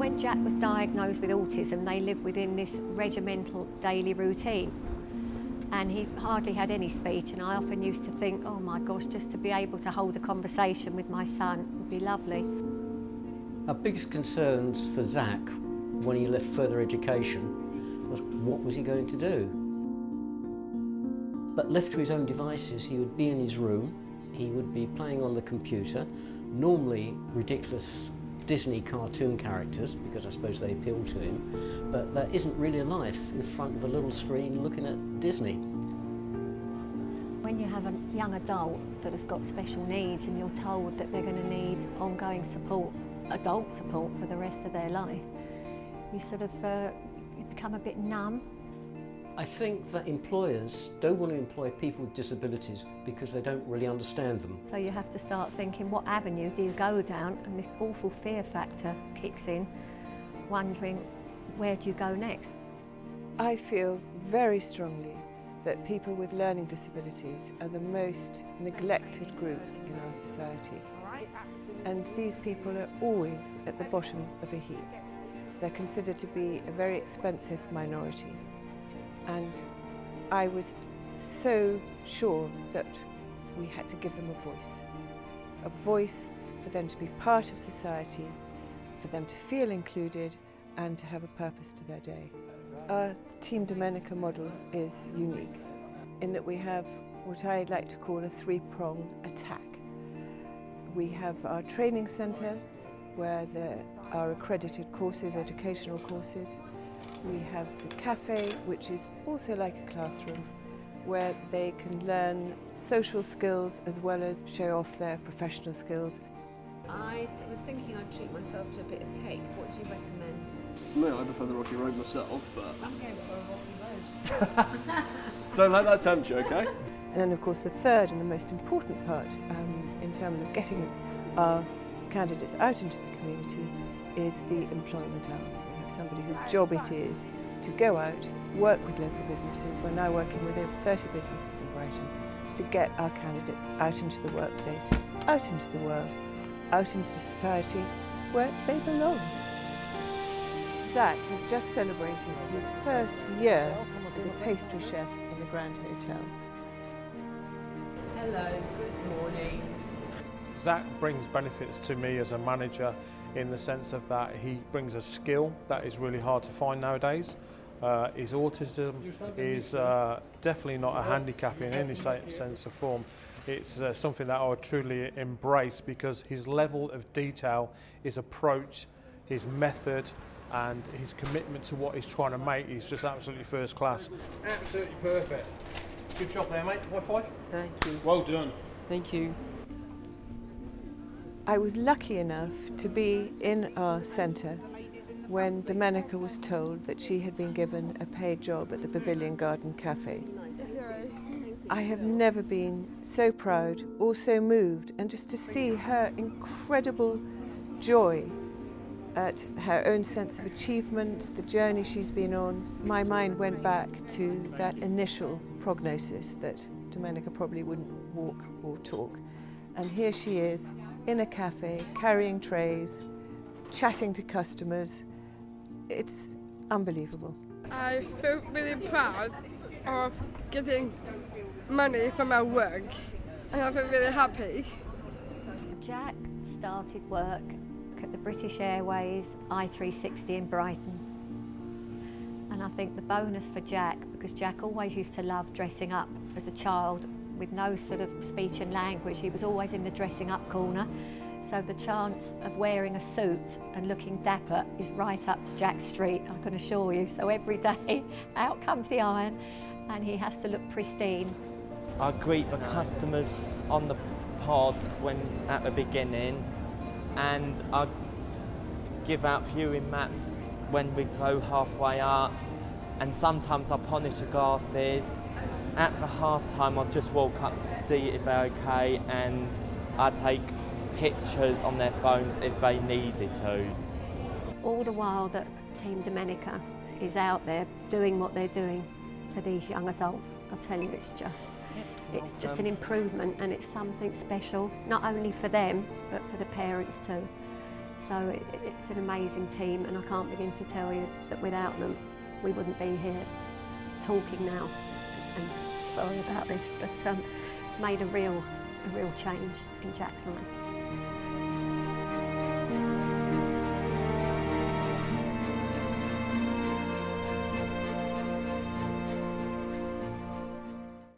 when Jack was diagnosed with autism, they lived within this regimental daily routine. And he hardly had any speech, and I often used to think, oh my gosh, just to be able to hold a conversation with my son would be lovely. Our biggest concerns for Zach when he left further education was what was he going to do? But left to his own devices, he would be in his room, he would be playing on the computer, normally ridiculous Disney cartoon characters, because I suppose they appeal to him, but that isn't really a life in front of a little screen looking at Disney. When you have a young adult that has got special needs and you're told that they're going to need ongoing support, adult support for the rest of their life, you sort of you become a bit numb. I think that employers don't want to employ people with disabilities because they don't really understand them. So you have to start thinking, what avenue do you go down? And this awful fear factor kicks in, wondering, where do you go next? I feel very strongly that people with learning disabilities are the most neglected group in our society. And these people are always at the bottom of a heap. They're considered to be a very expensive minority. And I was so sure that we had to give them a voice for them to be part of society, for them to feel included and to have a purpose to their day. Our Team Domenica model is unique in that we have what I like to call a three-prong attack. We have our training centre where there are accredited courses, educational courses. We have the cafe, which is also like a classroom, where they can learn social skills as well as show off their professional skills. I was thinking I'd treat myself to a bit of cake. What do you recommend? No, I prefer the rocky road myself, but... I'm going for a rocky road. Don't let that tempt you, okay? And then, of course, the third and the most important part in terms of getting our candidates out into the community is the employment arm. We have somebody whose job it is to go out, work with local businesses. We're now working with over 30 businesses in Brighton to get our candidates out into the workplace, out into the world, out into society where they belong. Zach has just celebrated his first year as a pastry chef in the Grand Hotel. Hello, good morning. Zach brings benefits to me as a manager in the sense of that he brings a skill that is really hard to find nowadays. His autism is definitely not a handicap in any sense of form. It's something that I would truly embrace because his level of detail, his approach, his method and his commitment to what he's trying to make is just absolutely first class. Absolutely perfect. Good job there, mate. High five. Thank you. Well done. Thank you. I was lucky enough to be in our centre when Domenica was told that she had been given a paid job at the Pavilion Garden Cafe. I have never been so proud or so moved, and just to see her incredible joy at her own sense of achievement, the journey she's been on, my mind went back to that initial prognosis that Domenica probably wouldn't walk or talk. And here she is in a cafe, carrying trays, chatting to customers. It's unbelievable. I feel really proud of getting money from my work, and I feel really happy. Jack started work at the British Airways I-360 in Brighton. And I think the bonus for Jack, because Jack always used to love dressing up as a child with no sort of speech and language, he was always in the dressing up corner. So the chance of wearing a suit and looking dapper is right up Jack's street, I can assure you. So every day, out comes the iron and he has to look pristine. I greet the customers on the pod when at the beginning, and I give out viewing maps when we go halfway up, and sometimes I polish the glasses. At the half-time, I'll just walk up to see if they're okay, and I take pictures on their phones if they needed to. All the while that Team Domenica is out there doing what they're doing for these young adults, I'll tell you, it's just an improvement, and it's something special, not only for them, but for the parents too. So it's an amazing team, and I can't begin to tell you that without them we wouldn't be here talking now. And sorry about this, but it's made a real change in Jack's life.